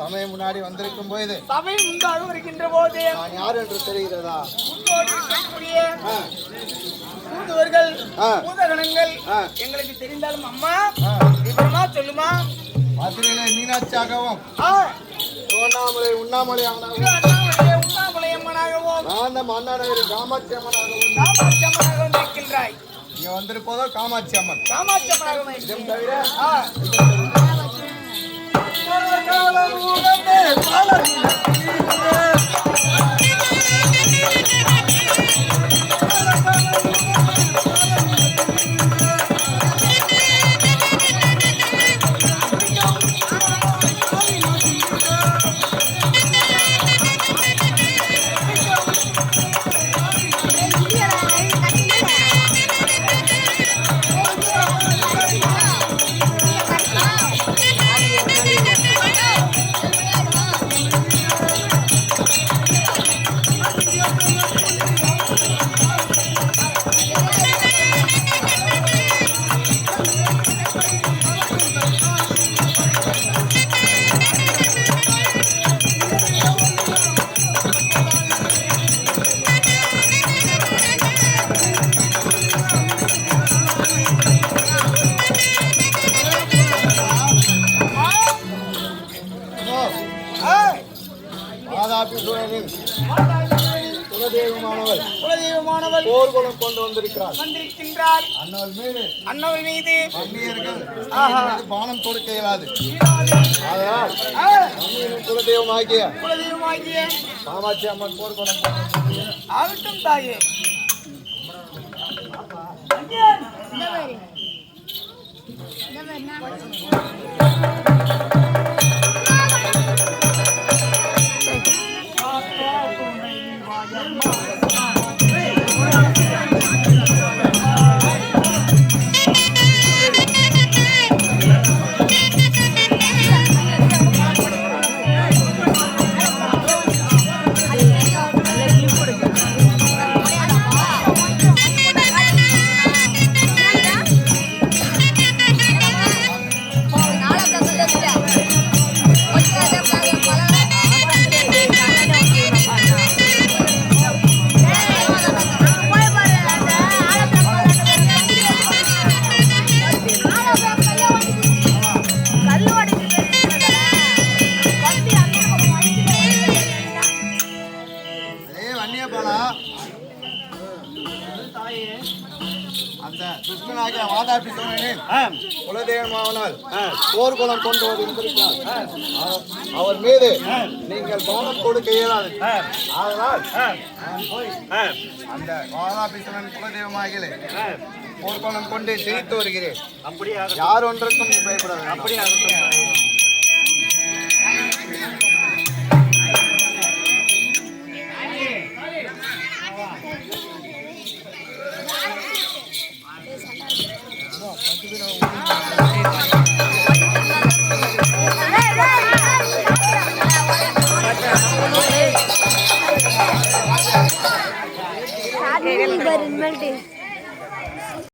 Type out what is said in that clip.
சமயம் முன்னாடி வந்திருக்கும் போது சமயம் முன்பாக வருகின்ற போது நான் யார் என்று தெரிகிறதா? பூதவர்கள் பூதகணங்கள் எங்களுக்கு தெரிந்தாலும் அம்மா விவரமா சொல்லுமா. மதுரையிலே மீனாட்சியாகவும் உண்ணாமலை அம்மனாகவும் அண்ணாநகரில் காமாட்சி அம்மனாகவும் இருக்கின்றாய். இங்க வந்திருப்பதோ காமாட்சி அம்மன். காமாட்சி அம்மனாகவும் இதும் தவிர குலதெய்வமானவள் போர்க்குளம் கொண்டு வந்திருக்கிறார். அன்னவள் மீது அந்நியர்கள் பானம் கொடுக்க இயலாது. குலதெய்வமாகிய காமாட்சி அம்மன் போர்க்குளம் ஆகட்டும் தாயே. குலதெய்வமானால் போர்க்குளம் கொண்டு வந்திருக்கிறார். அவர் மீது நீங்கள் பானம் கொடுக்க இயலாது. அதனால் அந்த வாதாபிசனன் குலதெய்வமாகலே போர்க்குளம் கொண்டு ஜெயித்து வருகிறேன். யார் ஒன்றுக்கும் நீ பயப்படாது. அப்படி environment